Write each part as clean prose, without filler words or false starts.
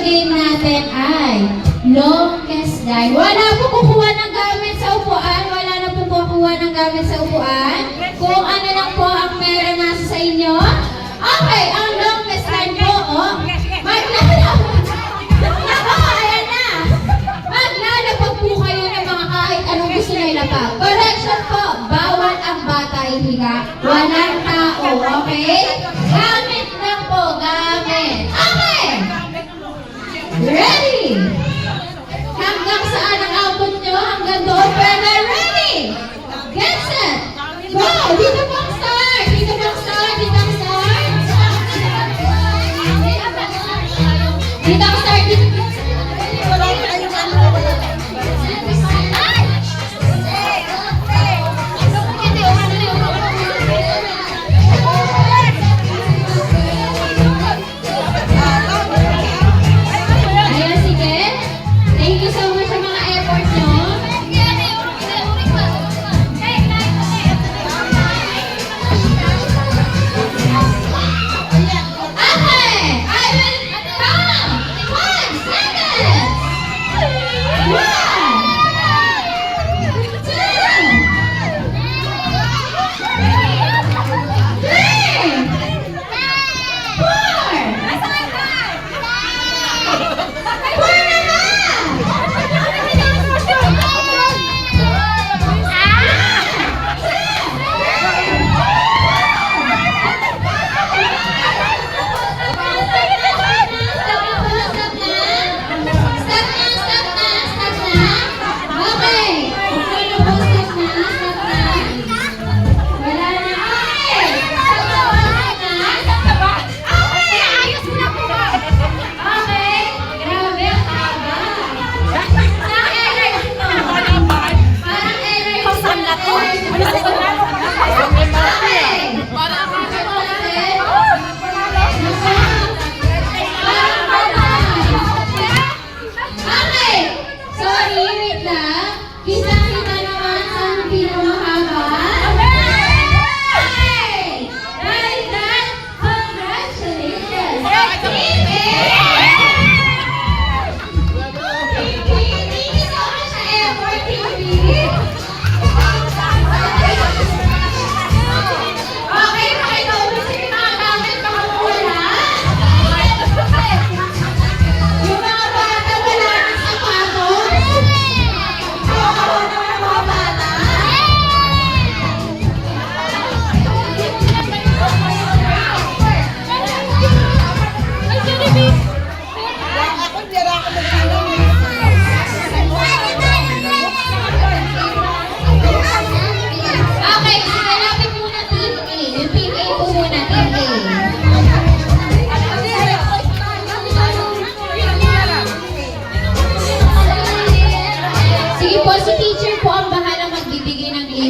game natin ay longest line. Wala po kukuha ng gamit sa upuan. Wala na po kukuha ng gamit sa upuan. Kung ano lang po ang meron nasa sa inyo. Okay, ang longest line po, ayan na. Maglalapag po kayo ng mga kahit anong gusto na ilapag. Correction po, bawal ang bata ihiga. Walang tao, okay? Gamit lang po, gamit. Okay! Ready? Hanggang saan ang abot nyo? Hanggang doon, pwede. Ready? Get set! Go! Dito po ang start! Dito po ang start! Dito ang start! Dito ang start! Dito po ang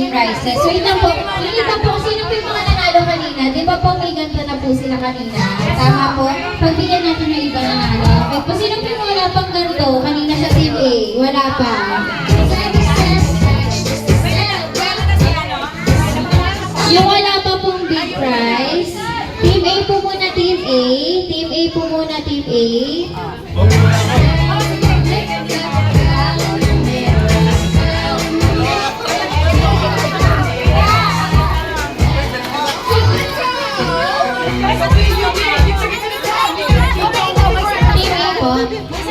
prizes. Wait lang po. Wait lang po. Sino po yung mga nanalo kanina? Di ba po may ganito na po sila kanina? Tama po? Pagbigyan natin ng iba nanalo. Okay po. Sino po yung wala pang ganito kanina sa Team A? Wala pa. Yung wala pa pong big prize. Team A po muna, Team A. Team A po muna, Team A. Team A po.